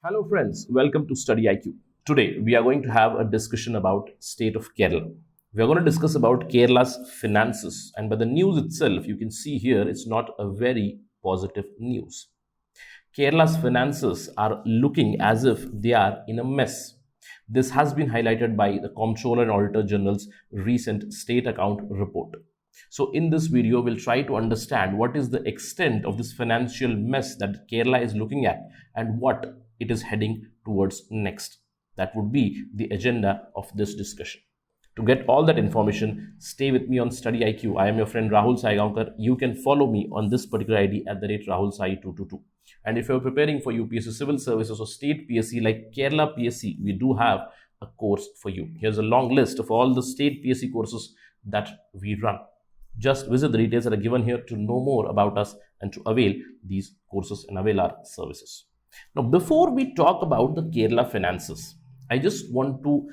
Hello friends, welcome to StudyIQ. Today we are going to have a discussion about state of Kerala. We are going to discuss about Kerala's finances, and by the news itself you can see here it's not a very positive news. Kerala's finances are looking as if they are in a mess. This has been highlighted by the Comptroller and Auditor General's recent state account report. So in this video, we'll try to understand what is the extent of this financial mess that Kerala is looking at and what it is heading towards next. That would be the agenda of this discussion. To get all that information, stay with me on StudyIQ. I am your friend Rahul Saigaonkar. You can follow me on this particular ID at the rate Rahul Sai 222. And if you're preparing for UPSC Civil Services or State PSC like Kerala PSC, we do have a course for you. Here's a long list of all the State PSC courses that we run. Just visit the details that are given here to know more about us and to avail these courses and avail our services. Now, before we talk about the Kerala finances, I just want to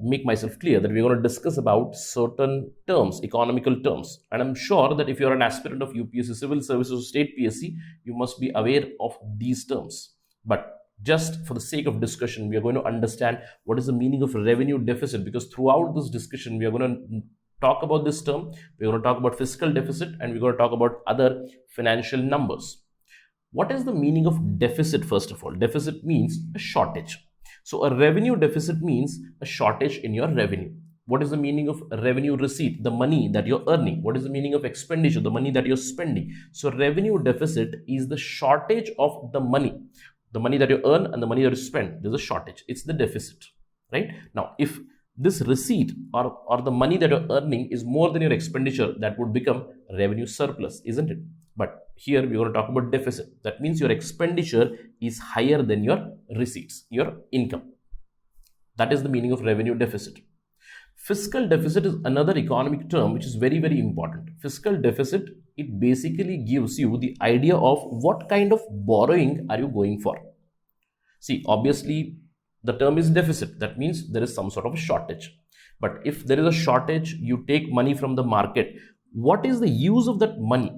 make myself clear that we're going to discuss about certain terms, economical terms. And I'm sure that if you're an aspirant of UPSC Civil Services or State PSC, you must be aware of these terms. But just for the sake of discussion, we are going to understand what is the meaning of revenue deficit, because throughout this discussion, we are going to talk about this term, we're going to talk about fiscal deficit, and we're going to talk about other financial numbers. What is the meaning of deficit? First of all, deficit means a shortage. So a revenue deficit means a shortage in your revenue. What is the meaning of revenue receipt? The money that you're earning. What is the meaning of expenditure? The money that you're spending. So revenue deficit is the shortage of the money that you earn and the money that you spend. There's a shortage. It's the deficit, right? Now, if this receipt or the money that you're earning is more than your expenditure, that would become revenue surplus, isn't it? But here we're going to talk about deficit. That means your expenditure is higher than your receipts, your income. That is the meaning of revenue deficit. Fiscal deficit is another economic term which is very, very important. Fiscal deficit, it basically gives you the idea of what kind of borrowing are you going for. See, obviously, the term is deficit. That means there is some sort of a shortage. But if there is a shortage, you take money from the market. What is the use of that money?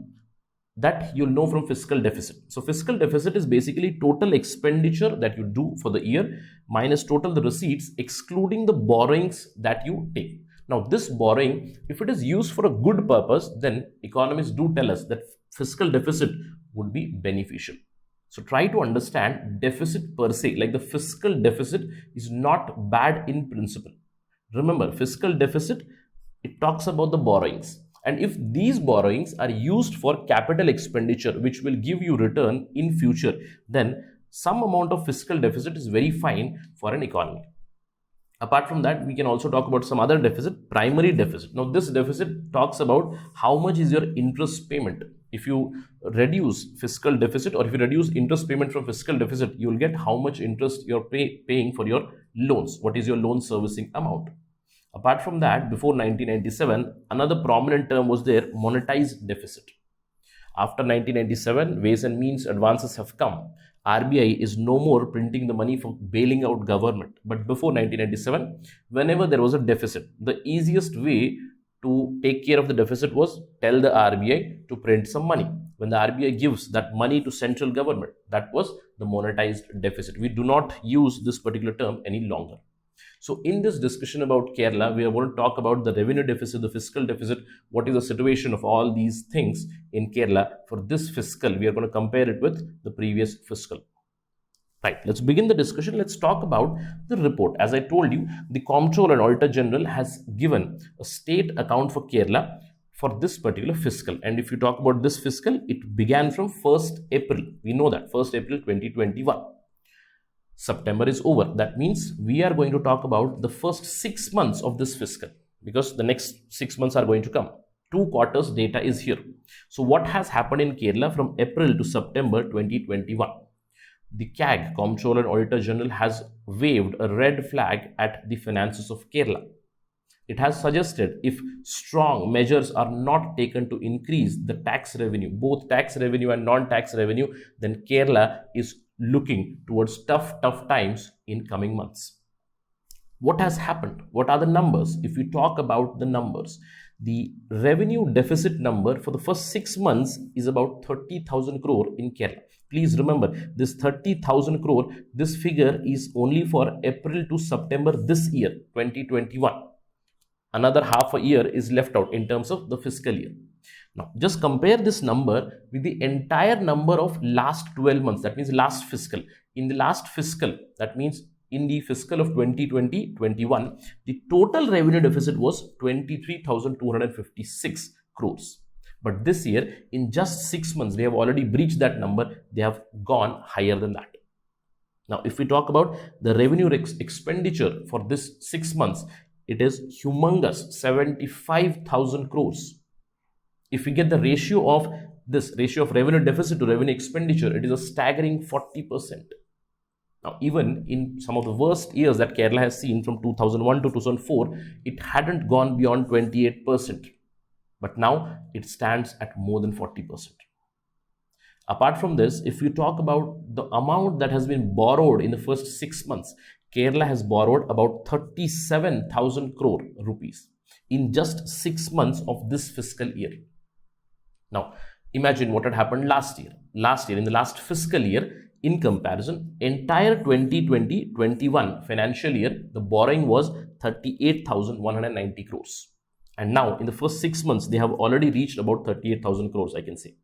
That you'll know from fiscal deficit. So fiscal deficit is basically total expenditure that you do for the year minus total the receipts, excluding the borrowings that you take. Now this borrowing, if it is used for a good purpose, then economists do tell us that fiscal deficit would be beneficial. So try to understand deficit per se, like the fiscal deficit is not bad in principle. Remember, fiscal deficit, it talks about the borrowings. And if these borrowings are used for capital expenditure, which will give you return in future, then some amount of fiscal deficit is very fine for an economy. Apart from that, we can also talk about some other deficit, primary deficit. Now, this deficit talks about how much is your interest payment. If you reduce fiscal deficit or if you reduce interest payment from fiscal deficit, you will get how much interest you're paying for your loans. What is your loan servicing amount? Apart from that, before 1997, another prominent term was there, monetized deficit. After 1997, ways and means advances have come. RBI is no more printing the money for bailing out government. But before 1997, whenever there was a deficit, the easiest way to take care of the deficit was tell the RBI to print some money. When the RBI gives that money to central government, that was the monetized deficit. We do not use this particular term any longer. So in this discussion about Kerala, we are going to talk about the revenue deficit, the fiscal deficit, what is the situation of all these things in Kerala for this fiscal. We are going to compare it with the previous fiscal. Right, let's begin the discussion. Let's talk about the report. As I told you, the Comptroller and Auditor General has given a state account for Kerala for this particular fiscal. And if you talk about this fiscal, it began from 1st April. We know that, 1st April 2021. September is over. That means we are going to talk about the first 6 months of this fiscal, because the next 6 months are going to come. 2 quarters data is here. So what has happened in Kerala from April to September 2021? The CAG, Comptroller and Auditor General, has waved a red flag at the finances of Kerala. It has suggested if strong measures are not taken to increase the tax revenue, both tax revenue and non-tax revenue, then Kerala is looking towards tough times in coming months. What has happened? What are the numbers? If we talk about the numbers, the revenue deficit number for the first 6 months is about 30,000 crore in Kerala. Please remember, this 30,000 crore, this figure is only for April to September this year, 2021. Another half a year is left out in terms of the fiscal year. Now, just compare this number with the entire number of last 12 months. That means last fiscal. In the last fiscal, that means in the fiscal of 2020-21, the total revenue deficit was 23,256 crores. But this year, in just 6 months, they have already breached that number. They have gone higher than that. Now, if we talk about the revenue expenditure for this 6 months, it is humongous, 75,000 crores. If we get the ratio of revenue deficit to revenue expenditure, it is a staggering 40%. Now, even in some of the worst years that Kerala has seen from 2001 to 2004, it hadn't gone beyond 28%. But now it stands at more than 40%. Apart from this, if you talk about the amount that has been borrowed in the first 6 months, Kerala has borrowed about 37,000 crore rupees in just 6 months of this fiscal year. Now, imagine what had happened last year. Last year, in the last fiscal year, in comparison, entire 2020-21 financial year, the borrowing was 38,190 crores. And now, in the first 6 months, they have already reached about 38,000 crores, I can say.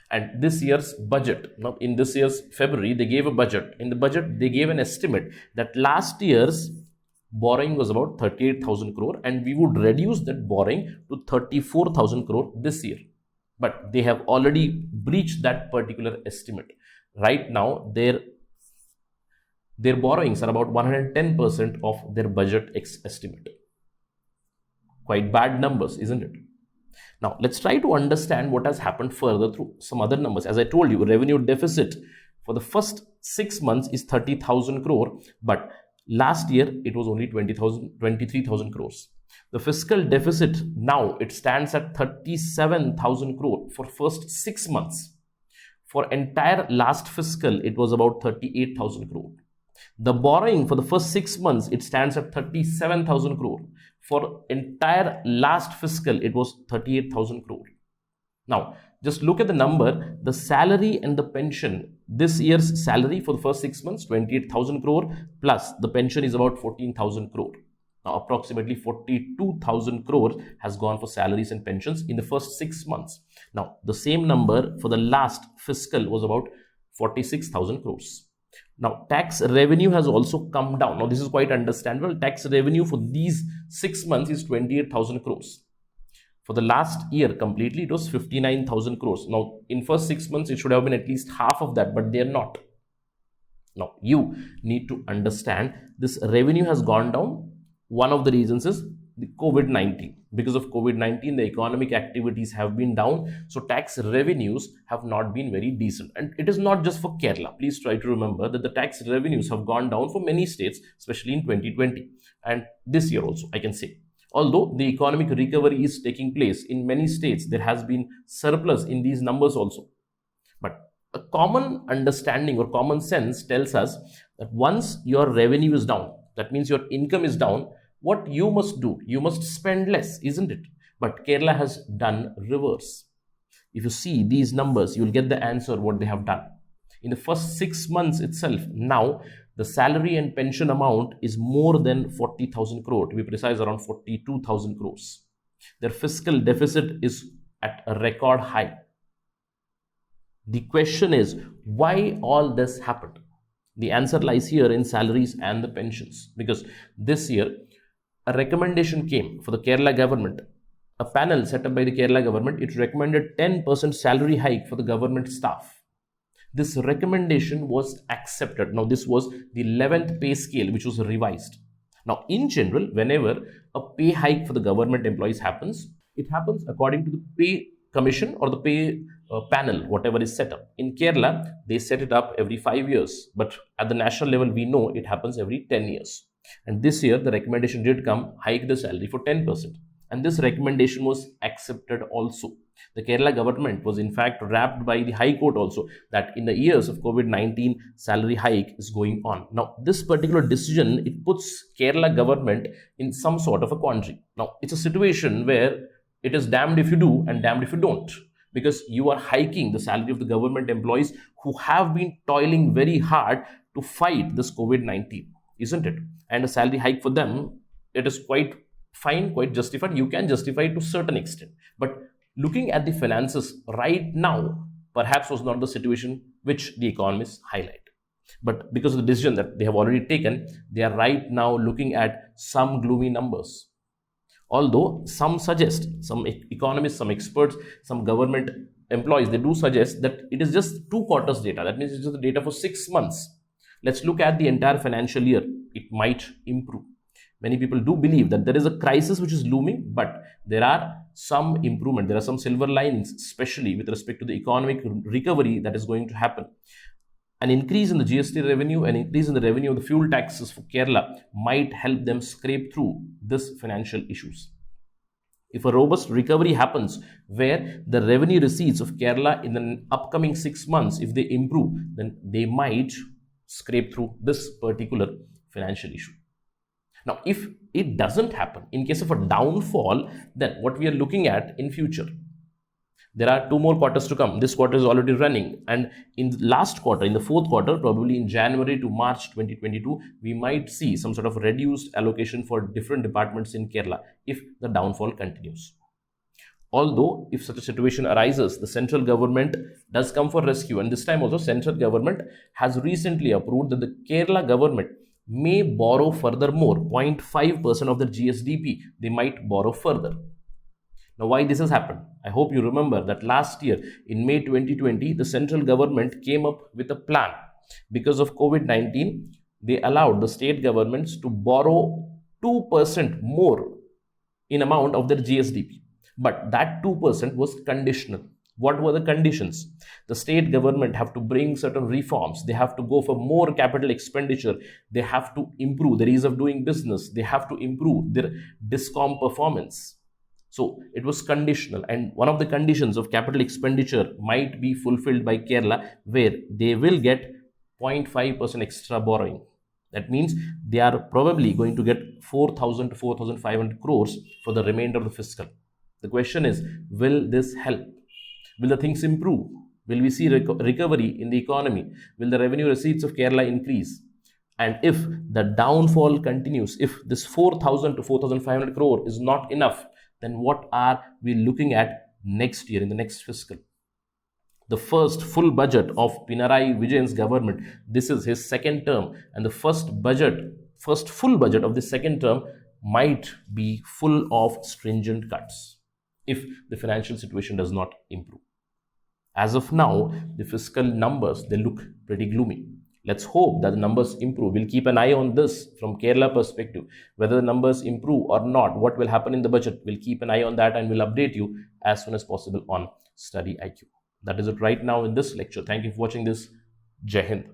And this year's budget, now in this year's February, they gave a budget. In the budget, they gave an estimate that last year's borrowing was about 38,000 crore and we would reduce that borrowing to 34,000 crore this year. But they have already breached that particular estimate. Right now, their borrowings are about 110% of their budget estimate. Quite bad numbers, isn't it? Now, let's try to understand what has happened further through some other numbers. As I told you, revenue deficit for the first 6 months is 30,000 crore, but last year it was only 23,000 crores. The fiscal deficit now, it stands at 37,000 crore for first 6 months. For entire last fiscal, it was about 38,000 crore. The borrowing for the first 6 months, it stands at 37,000 crore. For entire last fiscal, it was 38,000 crore. Now, just look at the number, the salary and the pension. This year's salary for the first 6 months, 28,000 crore, plus the pension is about 14,000 crore. Now, approximately 42,000 crore has gone for salaries and pensions in the first 6 months. Now, the same number for the last fiscal was about 46,000 crores. Now, tax revenue has also come down. Now, this is quite understandable. Tax revenue for these 6 months is 28,000 crores. For the last year completely, it was 59,000 crores. Now, in first 6 months, it should have been at least half of that, but they are not. Now, you need to understand this revenue has gone down. One of the reasons is the COVID-19. Because of COVID-19, the economic activities have been down. So tax revenues have not been very decent. And it is not just for Kerala. Please try to remember that the tax revenues have gone down for many states, especially in 2020. And this year also, I can say. Although the economic recovery is taking place in many states, there has been surplus in these numbers also. But a common understanding or common sense tells us that once your revenue is down, that means your income is down, what you must do? You must spend less, isn't it? But Kerala has done reverse. If you see these numbers, you will get the answer what they have done. In the first 6 months itself, now the salary and pension amount is more than 40,000 crore, to be precise, around 42,000 crores. Their fiscal deficit is at a record high. The question is, why all this happened? The answer lies here in salaries and the pensions, because this year a recommendation came for the Kerala government. A panel set up by the Kerala government, it recommended 10% salary hike for the government staff. This recommendation was accepted. Now, this was the 11th pay scale, which was revised. Now, in general, whenever a pay hike for the government employees happens, it happens according to the pay commission or the pay panel, whatever is set up. In Kerala, they set it up every 5 years. But at the national level, we know it happens every 10 years. And this year, the recommendation did come, hike the salary for 10%. And this recommendation was accepted also. The Kerala government was in fact wrapped by the High Court also that in the years of COVID-19, salary hike is going on. Now, this particular decision, it puts Kerala government in some sort of a quandary. Now, it's a situation where it is damned if you do and damned if you don't. because you are hiking the salary of the government employees who have been toiling very hard to fight this COVID-19, isn't it? And a salary hike for them, it is quite fine, quite justified. You can justify it to a certain extent. But looking at the finances right now, perhaps was not the situation which the economists highlight. But because of the decision that they have already taken, they are right now looking at some gloomy numbers. Although some suggest, some economists, some experts, some government employees, they do suggest that it is just 2 quarters data. That means it's just the data for 6 months. Let's look at the entire financial year. It might improve. Many people do believe that there is a crisis which is looming, but there are some improvement. There are some silver linings, especially with respect to the economic recovery that is going to happen. An increase in the GST revenue, an increase in the revenue of the fuel taxes for Kerala might help them scrape through this financial issues. If a robust recovery happens where the revenue receipts of Kerala in the upcoming 6 months, if they improve, then they might scrape through this particular financial issue. Now, if it doesn't happen, in case of a downfall, then what we are looking at in future, there are 2 more quarters to come. This quarter is already running, and in the last quarter, in the 4th quarter, probably in January to March 2022, we might see some sort of reduced allocation for different departments in Kerala if the downfall continues. Although, if such a situation arises, the central government does come for rescue, and this time also central government has recently approved that the Kerala government may borrow furthermore 0.5% of the GSDP. They might borrow further. Now, why this has happened? I hope you remember that last year in May 2020, the central government came up with a plan. Because of COVID-19, they allowed the state governments to borrow 2% more in amount of their GSDP. But that 2% was conditional. What were the conditions? The state government have to bring certain reforms. They have to go for more capital expenditure. They have to improve their ease of doing business. They have to improve their DISCOM performance. So it was conditional, and one of the conditions of capital expenditure might be fulfilled by Kerala, where they will get 0.5% extra borrowing. That means they are probably going to get 4,000 to 4,500 crores for the remainder of the fiscal. The question is, will this help? Will the things improve? Will we see recovery in the economy? Will the revenue receipts of Kerala increase? And if the downfall continues, if this 4,000 to 4,500 crore is not enough, then what are we looking at next year in the next fiscal? The first full budget of Pinarayi Vijayan's government, this is his 2nd term, and the first full budget of the 2nd term might be full of stringent cuts if the financial situation does not improve. As of now, the fiscal numbers, they look pretty gloomy. Let's hope that the numbers improve. We'll keep an eye on this from Kerala perspective. Whether the numbers improve or not, what will happen in the budget, we'll keep an eye on that and we'll update you as soon as possible on StudyIQ. That is it right now in this lecture. Thank you for watching this. Jai Hind.